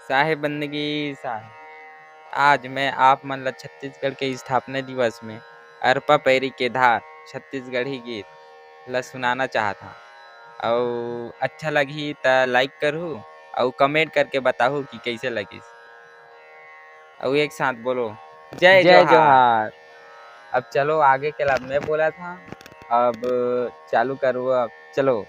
साहेब बंदगी साहेब। आज मैं आप मन ला छत्तीसगढ़ के स्थापना दिवस में अरपा पैरी के धार छत्तीसगढ़ी गीत ला सुनाना चाहत हूँ। और अच्छा लगी तो लाइक करूँ और कमेंट करके बताहू कि कैसे लगिस। और एक साथ बोलो जय जय जोहार। जोहार। अब चलो आगे के लाभ मैं बोला था, अब चालू करो। अब चलो।